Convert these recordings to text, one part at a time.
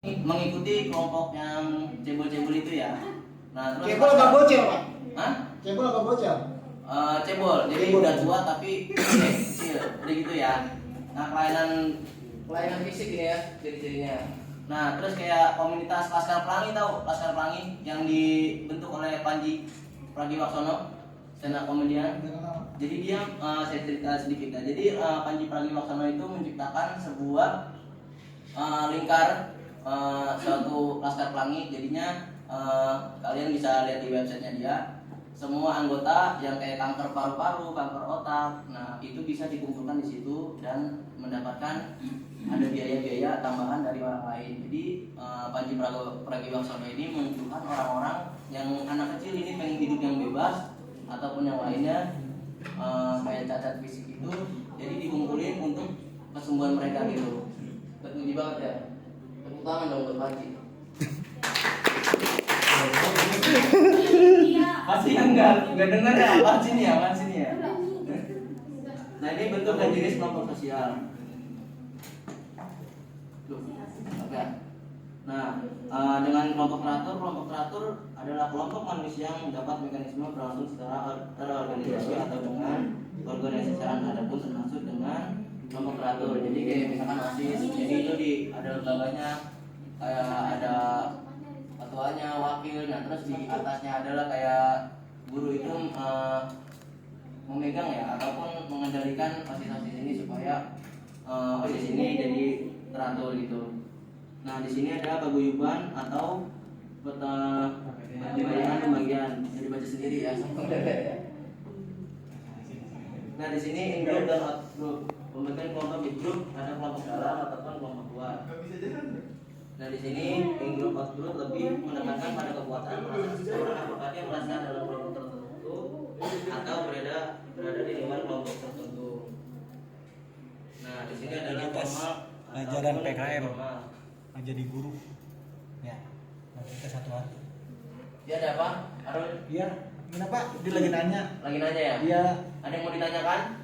mengikuti kelompok yang cebol-cebol itu ya. Nah, terus cebol apa bocil, Pak? Hah? Cebol apa bocil? Cebol, jadi Cebol. udah tua tapi kecil, udah gitu ya. Nah, kelainan fisik ini ya ciri-cirinya. Nah, terus kayak komunitas Laskar Pelangi, tahu Laskar Pelangi yang dibentuk oleh Panji Pragiwaksono, stand up komedian. Jadi dia saya cerita sedikit ya. Jadi Panji Pragiwaksono itu menciptakan sebuah lingkar suatu Laskar Pelangi. Jadinya kalian bisa lihat di websitenya dia. Semua anggota yang kayak kanker paru-paru, kanker otak, nah itu bisa dikumpulkan di situ dan mendapatkan ada biaya-biaya tambahan dari orang lain. Jadi Panji Pragiwaksono ini mengumpulkan orang-orang yang anak kecil ini pengen hidup yang bebas ataupun yang lainnya kayak cacat fisik itu, jadi dikumpulin untuk kesembuhan mereka gitu. Terpuji banget ya. Tepuk tangan dong buat Panji. Pasti yang nggak dengar ya, apaan sini ya. Nah ini bentuk dan jenis kelompok sosial. Oke. Nah dengan kelompok teratur adalah kelompok manusia yang mendapat mekanisme berlangsung secara terorganisasi atau dengan organisasi secara adapun termasuk dengan kelompok teratur. Jadi kayak misalkan OSIS, jadi itu ada lembaganya, kayak ada ketuanya, wakil, nah terus di atasnya adalah kayak guru itu memegang ya ataupun mengendalikan OSIS ini supaya OSIS ini jadi teratur gitu. Nah di sini ada paguyuban atau pembagian jadi baca sendiri ya. Nah di sini in group dan out group. Pembagian kelompok di grup ada kelompok dalam ataupun kelompok luar. Nah di sini in group out group lebih menekankan pada kekuatan perasaan seseorang apakah dia merasa dalam kelompok tertentu atau berada di luar kelompok tertentu. Nah di sini adalah formal ajaran PKM jadi guru ya. Nah, kita satu hari. Dia ada apa? Arun? Iya, kenapa? Dia lagi nanya. Lagi nanya ya? Iya. Ada yang mau ditanyakan?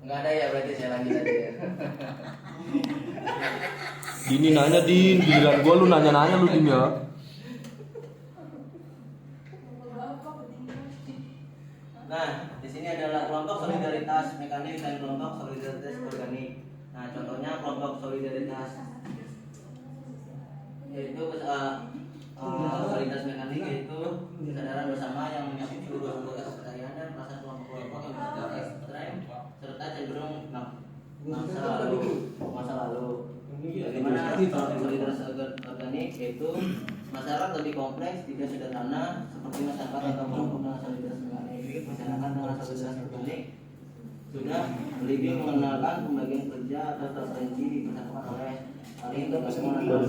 Enggak ada ya, berarti saya lanjut aja ya. Dini nanya Din, giliran gua lu nanya-nanya lu Din ya. Nah, di sini adalah kelompok solidaritas mekanik dan kelompok solidaritas organik. Nah, contohnya kelompok solidaritas yaitu solidaritas mekanik yaitu kesadaran bersama yang menyangkut seluruh anggota kepercayaan dan perasaan kelompok-kelompok yang bersifat ekstrem serta cenderung masa lalu. Bagaimana solidaritas organik yaitu masyarakat lebih kompleks, tidak sederhana seperti masyarakat atau kelompok dengan solidaritas mekanik. Masyarakat dengan solidaritas organik sudah lebih mengenalkan pembagian kerja atau preferensi dipersatukan oleh saling berkesinambungan.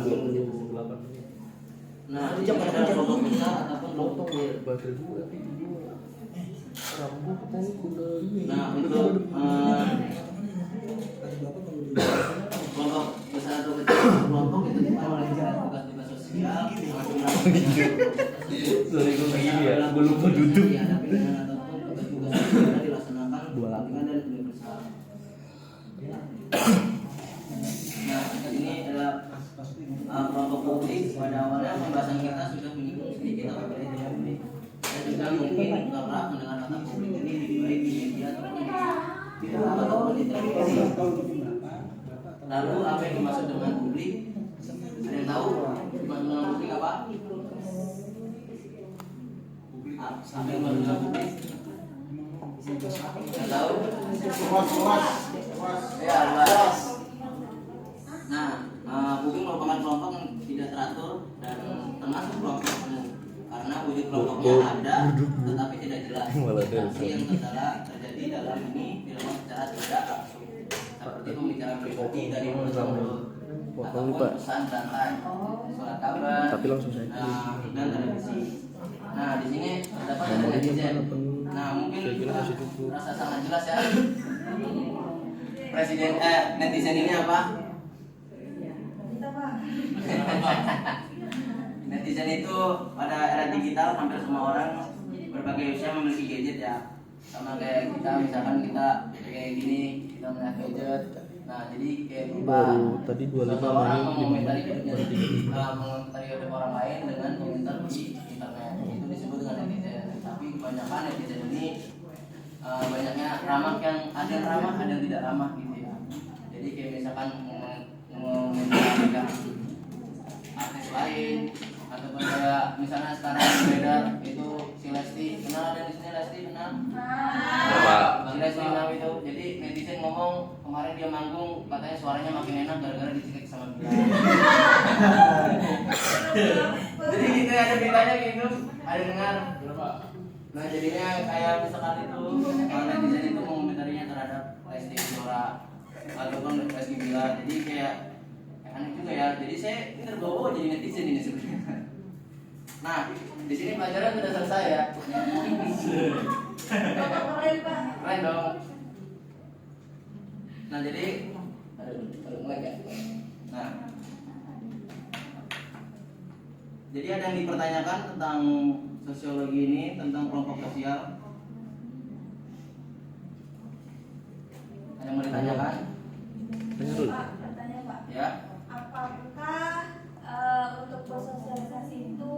Nah, ini ada kelompok besar ataupun kelompok kecil. Nah, untuk kelompok besar atau kecil kelompok itu oleh tugas-tugas sosial. Sorry gue begini ya, gue lupa duduk. Ataupun tugas-tugas sosial dilaksanakan kepentingan dan universal. Nah, ini adalah kelompok publik. Pada awalnya pembahasan kita sudah menyinggung sedikit apabila tidak publik. Dan juga mungkin kerap mendengar kata publik ini lebih baik di media ataupun di televisi. Lalu apa yang dimaksud dengan publik? Ada yang tahu dimaksud dengan publik apa? Apa yang dimaksud dengan publik? Yang tahu? Ya, luas. Nah, publik merupakan kelompok yang tidak teratur dan termasuk kelompok umum karena wujud kelompoknya ada tetapi tidak jelas. Aksi yang terjadi dalam ini dilakukan secara tidak langsung seperti pembicaraan pribadi dari mulut ke mulut ataupun pesan santai, surat kabar, dan televisi. Nah di sini terdapat ada netizen. Nah mungkin rasa sangat jelas ya. Presiden netizen ini apa? Netizen itu pada era digital hampir semua orang berbagai usia memiliki gadget ya. Sama kayak kita misalkan kita kayak gini kita melihat gadget Nah jadi kayak Baru tadi 25 seseorang menit, mengomentari 5 hidupnya menit. sendiri, mengomentari hidup orang lain dengan komentar di internet, itu disebut dengan netizen. Tapi kebanyakan netizen ini banyaknya ramah, yang ada yang ramah, ada yang tidak ramah gitu ya. Jadi kayak misalkan mengomentari artis lain, ataupun kayak misalnya sekarang beredar itu si Lesti, kenal ada di sini Lesti, kenal? Si Lesti kenal itu. Jadi netizen ngomong kemarin dia manggung katanya suaranya makin enak gara-gara dicekik sama dia. Jadi gitu ada beritanya gitu, ada dengar. Nah jadinya kayak misalkan itu netizen itu mengomentarinya terhadap Lesti Kejora ataupun Lesti Bila. Jadi kayak aneh juga ya. Jadi saya ini terbawa jadi netizen ini sebenarnya. Nah di sini pelajaran sudah selesai ya. Keren dong. Nah jadi ada mulai ya. Nah jadi ada yang dipertanyakan tentang sosiologi ini, tentang kelompok sosial. Ada yang mau ditanyakan? Tanya dulu. Pak, bertanya Pak. Ya. Apakah untuk bersosialisasi itu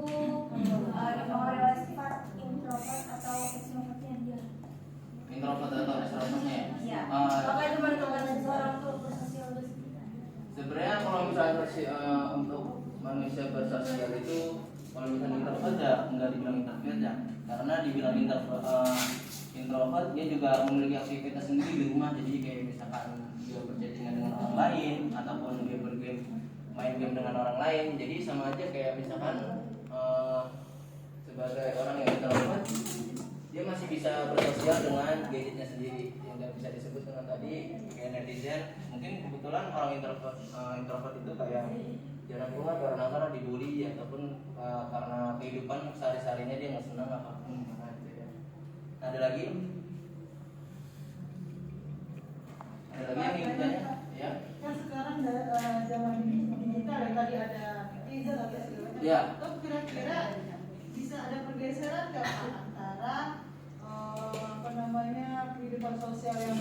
dipengaruhi oleh sifat introvert atau extrovertnya dia? Introvert atau extrovertnya? Iya. Eh, Apakah itu menentukan seseorang untuk bersosialisasi? Sebenarnya kalau misalnya untuk manusia bersosial itu, kalau misalnya introvert ya nggak dibilang introvert ya, karena dibilang introvert dia juga memiliki aktivitas sendiri di rumah. Jadi kayak misalkan dia berchattingan dengan orang lain ataupun dia main game dengan orang lain, jadi sama aja kayak misalkan sebagai orang yang introvert dia masih bisa bersosial dengan gadgetnya sendiri yang nggak bisa disebut dengan tadi kayak netizen. Mungkin kebetulan orang introvert itu kayak jarang keluar karena dibully ataupun karena kehidupan sehari-harinya dia nggak senang apapun gimana gitu ya. Ada lagi yang ingin ditanya? Ya. Kan sekarang zaman digital ya, tadi ada netizen atau segala macam. Ya. Itu kira-kira bisa ada pergeseran nggak Pak, antara kehidupan sosial yang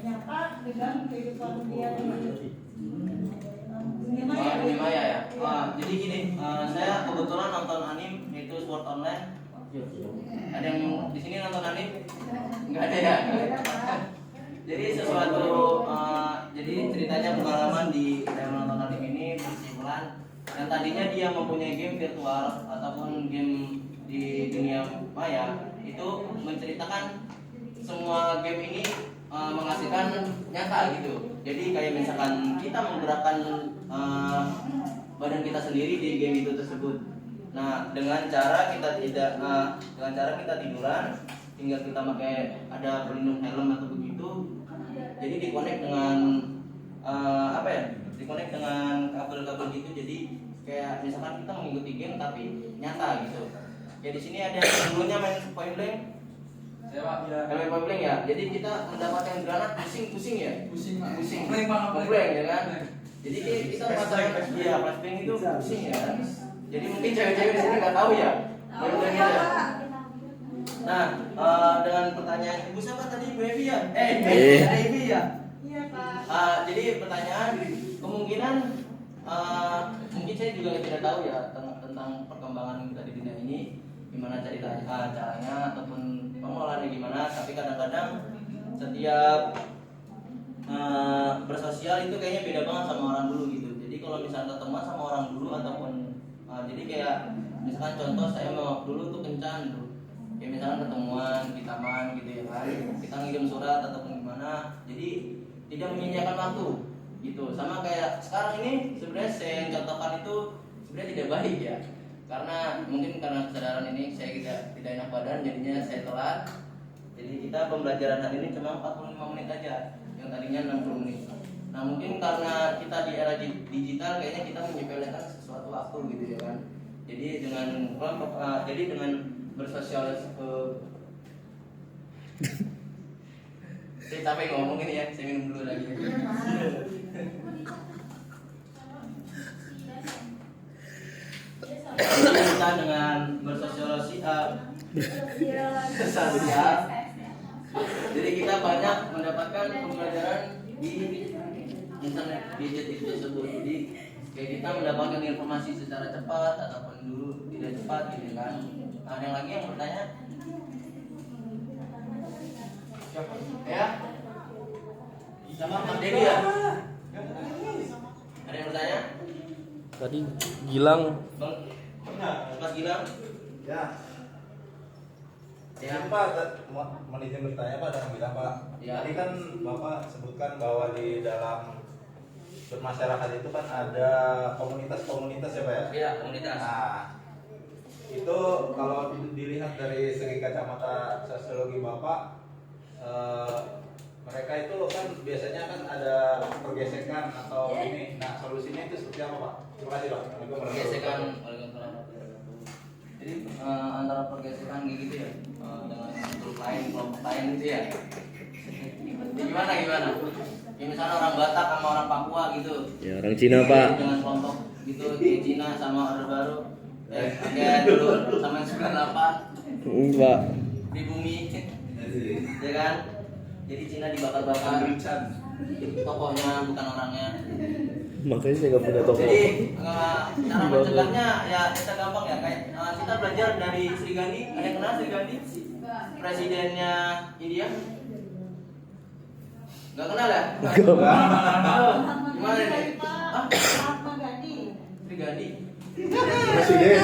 nyata dengan kehidupan dia di dunia maya? Dunia maya ya. Jadi gini, saya kebetulan nonton anime itu Sword Online. Ada yang di sini nonton anime? Nggak ada ya. Jadi sesuatu, jadi ceritanya pengalaman di saya menonton anime ini bersimpulan yang tadinya dia mempunyai game virtual ataupun game di dunia maya itu menceritakan semua game ini menghasilkan nyata gitu. Jadi kayak misalkan kita menggerakkan badan kita sendiri di game itu tersebut. Nah dengan cara kita tiduran, tinggal kita pakai ada pelindung helm atau begitu. Jadi dikonek dengan dikonek dengan kabel-kabel gitu. Jadi kayak misalkan kita mengikuti game tapi nyata gitu. Ya di sini ada yang dulunya main point blank. Main point blank ya. Jadi kita mendapatkan granat pusing ya. Pusing blank ya kan. Jadi kita merasakan flashbang itu pusing ya kan. Jadi mungkin cewek-cewek di sini nggak tahu ya. Point blank itu ya. Nah, dengan pertanyaan Ibu siapa tadi? Ibu Evi ya? Ada Evi ya? Iya Pak. Jadi pertanyaan kemungkinan mungkin saya juga tidak tahu ya tentang perkembangan kita di dunia ini, gimana caranya ataupun pengolahannya gimana. Tapi kadang-kadang setiap bersosial itu kayaknya beda banget sama orang dulu gitu. Jadi kalau misalnya ketemu sama orang dulu ataupun jadi kayak misalkan contoh saya mau dulu tuh kencan tuh. Ya misalkan ketemuan di taman gitu ya kan, kita ngirim surat ataupun gimana, jadi tidak menyediakan waktu gitu. Sama kayak sekarang ini sebenarnya saya yang contohkan itu sebenarnya tidak baik ya, karena mungkin karena kesadaran ini saya tidak enak badan, jadinya saya telat. Jadi kita pembelajaran hari ini cuma 45 menit aja, yang tadinya 60 menit. Nah mungkin karena kita di era digital kayaknya kita menyepelekan sesuatu waktu gitu ya kan. Jadi dengan bersosialisasi saya capek ngomong ini ya, saya minum dulu lagi. Kita dengan bersosialisasi sosial. Jadi kita banyak mendapatkan pembelajaran di internet gadget itu tersebut. Jadi kayak kita mendapatkan informasi secara cepat ataupun dulu tidak cepat gitu kan. Nah, ada yang lagi yang bertanya? Ya? Sama Mas Dedi ya? Ada yang bertanya? Tadi Gilang Bang? Mas Gilang? Ya, Ya. Pak, mau izin bertanya Pak dengan bilang Pak. Ya. Tadi kan Bapak sebutkan bahwa di dalam bermasyarakat itu kan ada komunitas-komunitas ya Pak ya? Iya, komunitas. Nah, itu kalau dilihat dari segi kacamata sosiologi Bapak, mereka itu kan biasanya kan ada pergesekan atau ini. Nah, solusinya itu seperti apa Pak? Terima kasih Pak. Pergesekan. Jadi antara pergesekan gitu ya dengan grup lain, kelompok lain gitu ya. Gimana? Ya misalnya orang Batak sama orang Papua gitu. ya orang Cina Pak. Dengan kelompok gitu di Cina sama Orde Baru. Kayak dulu sama 98 Pak. di bumi. Ya kan? Jadi Cina dibakar-bakar. Tokohnya bukan orangnya. Makanya saya nggak punya toko. Jadi cara mencegahnya ya kita gampang ya, kayak kita belajar dari Sri Gandhi. Ada yang kenal Sri Gandhi? Presidennya India? Gak kenal ya? Gimana nih? Hah? Mahatma Gandhi. Sri Gandhi? Presiden.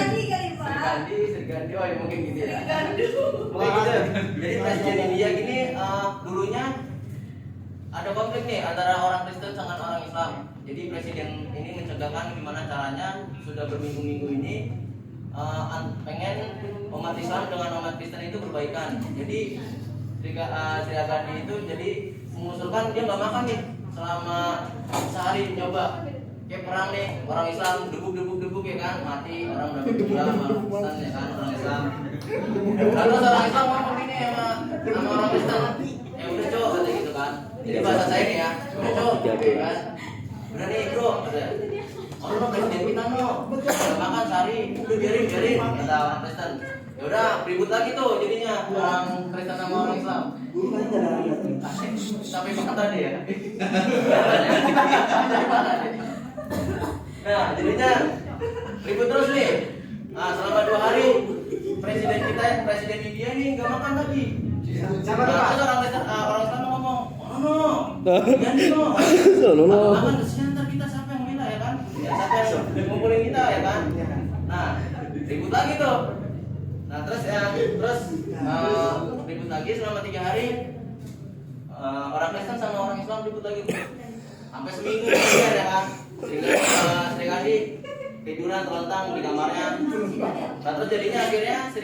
Sri Gandhi, oh ya mungkin gitu ya. Mungkin gitu. Jadi presiden India gini dulunya ada konflik nih antara orang Kristen dengan orang Islam. Jadi presiden ini mencegahkan gimana caranya sudah berminggu-minggu ini pengen umat Islam dengan umat Kristen itu berbaikan. Jadi Sri Gandhi itu jadi mengusulkan dia nggak makan nih selama sehari, nyoba kayak perang nih, orang Islam debuk ya kan, mati orang udah gila sama Kristen ya kan, orang Islam. Lalu orang Islam ngomong ini sama orang Kristen, ya udah cok kata gitu kan. Jadi bahasa saya nih ya, udah cok ya kan. Udah nih bro, lo presiden kita no, udah makan sehari, udah biarin kata orang Kristen. Ya udah ribut lagi tuh jadinya orang Kristen sama orang Islam. Sampai mana tadi ya? Nah jadinya ribut terus nih. Nah selama 2 hari presiden India nih nggak makan lagi. Terus orang Islam ngomong, no, makan kesian ntar kita siapa yang minta ya kan? Ya, siapa yang ngumpulin kita ya kan? Nah ribut lagi tuh. Nah terus ribut lagi selama 3 hari. Orang Kristen sama orang Islam ribut lagi sampai seminggu kemudian ya kan. Sri Gandhi tiduran terlentang di kamarnya. Nah terus jadinya akhirnya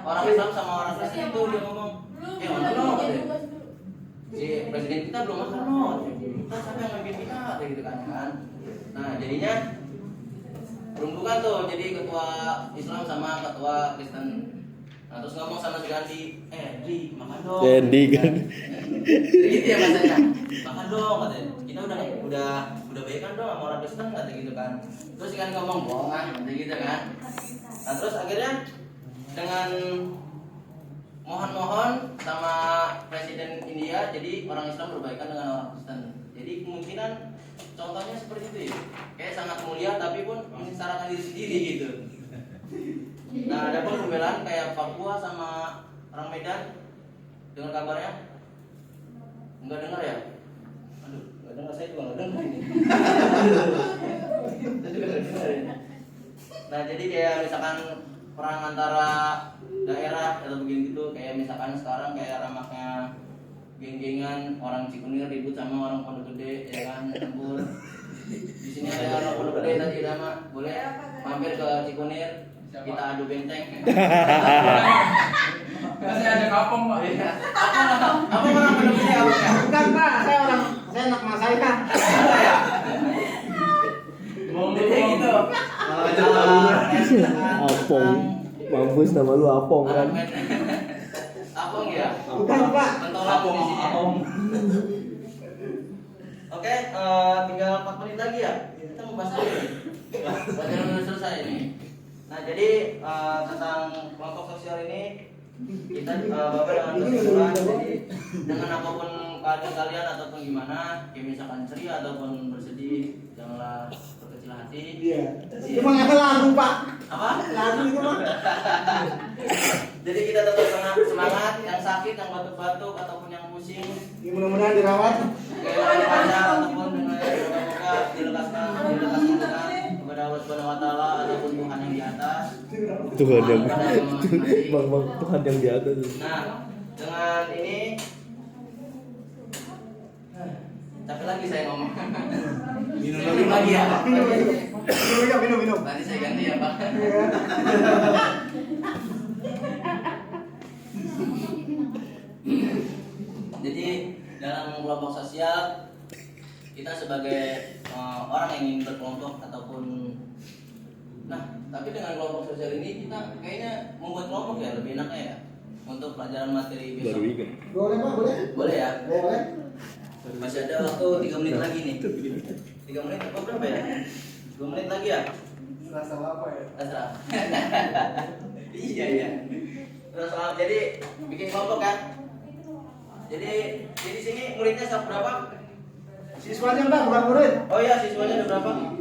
orang Islam sama orang Kristen itu dia ngomong, mana lo? Si presiden kita belum makan lo. Kita siapa yang mimpin kita? Kayak gitu kan. Nah jadinya peruntukan tuh jadi ketua Islam sama ketua Kristen. Nah terus ngomong sama si Gandhi, Di makan dong. Di kan. Gitu ya bahasanya, makan dong katanya. Kita udah baikan dong sama orang Kristen kata gitu kan. Terus si Gandhi ngomong bohongan kata gitu kan. Nah terus akhirnya dengan mohon sama presiden India, jadi orang Islam berbaikan dengan orang Kristen. Jadi kemungkinan contohnya seperti itu ya, kayak sangat mulia tapi pun menyengsarakan diri sendiri gitu. Nah ada pun pembelaan kayak Papua sama orang Medan, dengar kabarnya? Enggak dengar ya? Aduh, enggak dengar, saya juga enggak dengar ini. Saya juga enggak dengar ini. Nah jadi kayak misalkan perang antara daerah atau begini gitu, kayak misalkan sekarang kayak ramaknya geng-gengan orang Cikunir ribut sama orang Pondok Gede ya kan, campur. Di sini ada orang Pondok Gede tadi nama, boleh mampir ke Cikunir, kita adu benteng. Masih ada kapong Pak. Apa orang Pondok Gede apa ya? Bukan Pak, saya anak mas saya. Ya? Jadi gitu. Apong. Mampus nama lu Apong kan. Apong ya? Bukan Pak. Apong. Oke, tinggal 4 menit lagi ya. Kita mau bahas lagi. Pelajaran udah selesai ini. Nah, jadi tentang kelompok sosial ini kita Bapak dengan kesimpulan, jadi dengan apapun keadaan kalian ataupun gimana, kayak misalkan ceria ataupun bersedih, janganlah berkecil hati. Iya. Itu mah nggak lagu, Pak. Apa? Lagu itu mah. Jadi kita tetap semangat, yang sakit, yang batuk-batuk ataupun yang pusing, Ya, mudah-mudahan dirawat. kayak aja ataupun dengan semoga dilekaskan Tuhan kepada Allah Subhanahu Wa Taala ataupun Tuhan yang di atas. Tuhan yang Kepada Yang Maha Pengasih. Bang Tuhan yang di atas. Nah, dengan ini capek lagi saya ngomong. Minum lagi ya, Pak. Minum. Nanti saya ganti ya, Pak. Jadi dalam kelompok sosial kita sebagai orang yang ingin berkelompok ataupun tapi dengan kelompok sosial ini kita kayaknya membuat kelompok ya lebih enaknya ya untuk pelajaran materi besok. Baru ingat. Boleh, Pak, boleh? Boleh ya? Boleh. Masih ada waktu 3 menit lagi nih. 3 menit apa berapa ya? 2 menit lagi ya? Serasa apa ya? Terserah. Iya. Terus jadi bikin kelompok kan? Jadi di sini muridnya sampai berapa? Siswanya, Pak, bukan murid. Oh iya, siswanya ada berapa?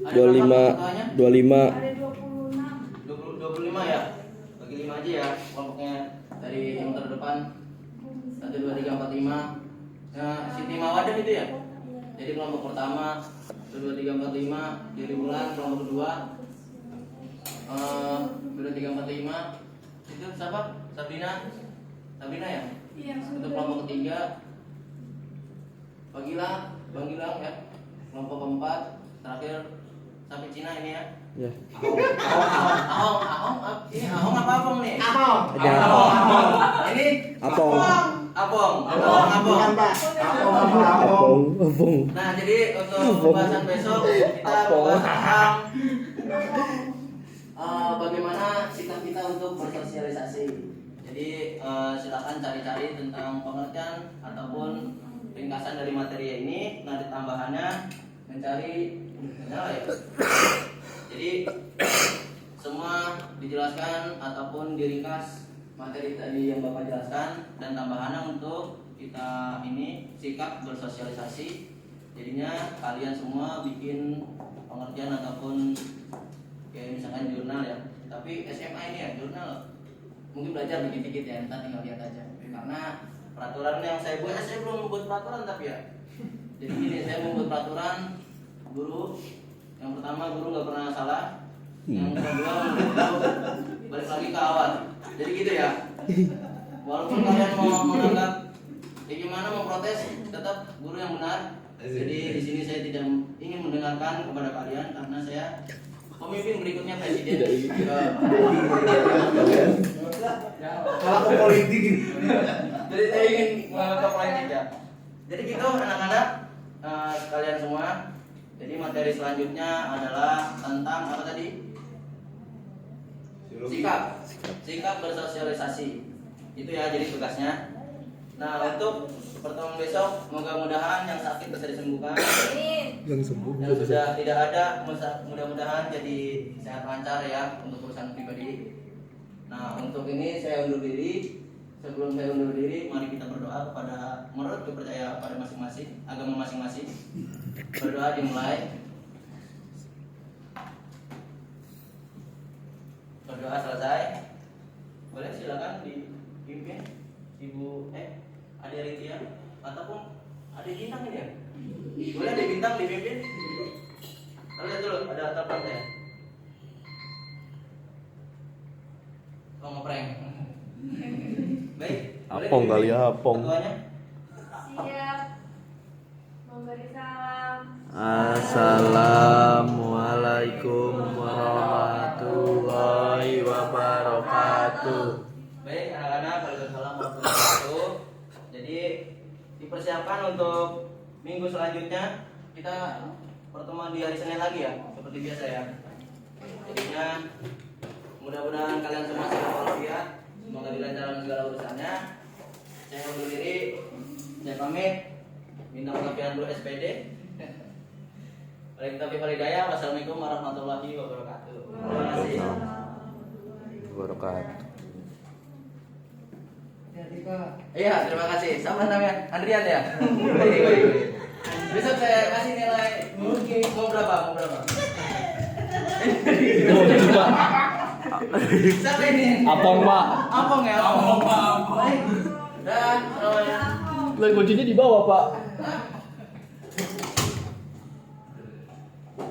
Ada 25 berapa ketuanya? 25 Ada 26. 25 ya? Bagi 5 aja ya kelompoknya dari yang terdepan. 1, 2, 3, 4, 5. Nah, Siti Mawadah itu ya? Jadi kelompok pertama 1, 2, 3, 4, 5. Dari bulan kelompok kedua 1, 2, 3, 4, 5. Itu siapa? Sabina ya? Iya, Untuk kelompok ketiga Bang Gilang ya. Kelompok keempat terakhir sampai Cina ini ya. ya. Ahong, ini Ahong apa Apong nih? Ahong. Ada Ini Apong. Apong. Bukan, Pak. Apong. Nah, jadi untuk pembahasan besok kita membahas tentang bagaimana sikap kita untuk bersosialisasi. Jadi silakan cari-cari tentang pengertian ataupun ringkasan dari materi ini. Nanti tambahannya mencari ya. Jadi semua dijelaskan ataupun diringkas materi tadi yang Bapak jelaskan dan tambahannya untuk kita ini sikap bersosialisasi. Jadinya kalian semua bikin pengertian ataupun kayak misalkan jurnal ya. Tapi SMA ini ya jurnal mungkin belajar dikit-dikit ya, ntar tinggal lihat aja. Karena peraturan yang saya buat, saya belum membuat peraturan tapi ya. Jadi gini, saya membuat peraturan guru. Yang pertama guru nggak pernah salah. Yang kedua balik lagi ke awal. Jadi gitu ya. Walaupun kalian mau menganggap gimana mau protes, tetap guru yang benar. Jadi di sini saya tidak ingin mendengarkan kepada kalian karena saya pemimpin berikutnya presiden. Kalau ke politik ini. Jadi saya ingin ke politik ya. Jadi gitu anak-anak kalian semua. Jadi materi selanjutnya adalah tentang apa tadi? Sikap bersosialisasi. Itu ya jadi tugasnya. Nah untuk pertemuan besok mudah-mudahan yang sakit bisa disembuhkan. Yang sembuh. Yang sudah tidak ada mudah-mudahan jadi sehat lancar ya untuk urusan pribadi. Nah untuk ini saya undur diri. Sebelum saya undur diri, mari kita berdoa kepada menurut kepercayaan pada masing-masing agama masing-masing. Berdoa dimulai. Berdoa selesai. Boleh silakan dipimpin Ibu Ade Ritia ataupun Ade Bintang ini ya. Boleh Ade Bintang dipimpin. Lihat dulu ada telepon saya. Oh ngeprank. Baik. boleh Apong dipimpin kali ya, apong. ketuanya. Siap. Memberi salam. Assalamualaikum warahmatullahi wabarakatuh. Baik anak-anak, waalaikumsalam warahmatullahi wabarakatuh. Jadi dipersiapkan untuk minggu selanjutnya kita pertemuan di hari Senin lagi ya, seperti biasa ya. Jadinya mudah-mudahan kalian semua sehat walafiat, semoga dilancarkan segala urusannya. Saya undur diri, saya pamit, minta pengapian dulu SPD. Wassalamualaikum warahmatullahi wabarakatuh. Terima kasih. Wabarakatuh. Iya, terima kasih. Sama namanya Andrian ya. Baik, baik. Besok saya kasih nilai. Mau berapa? Mau berapa? Oh, juga. Siapa ini? Apong, Pak. Apong ya? Apong, Pak. Baik. Dah, semuanya. Lah kuncinya di bawah, Pak. Hah?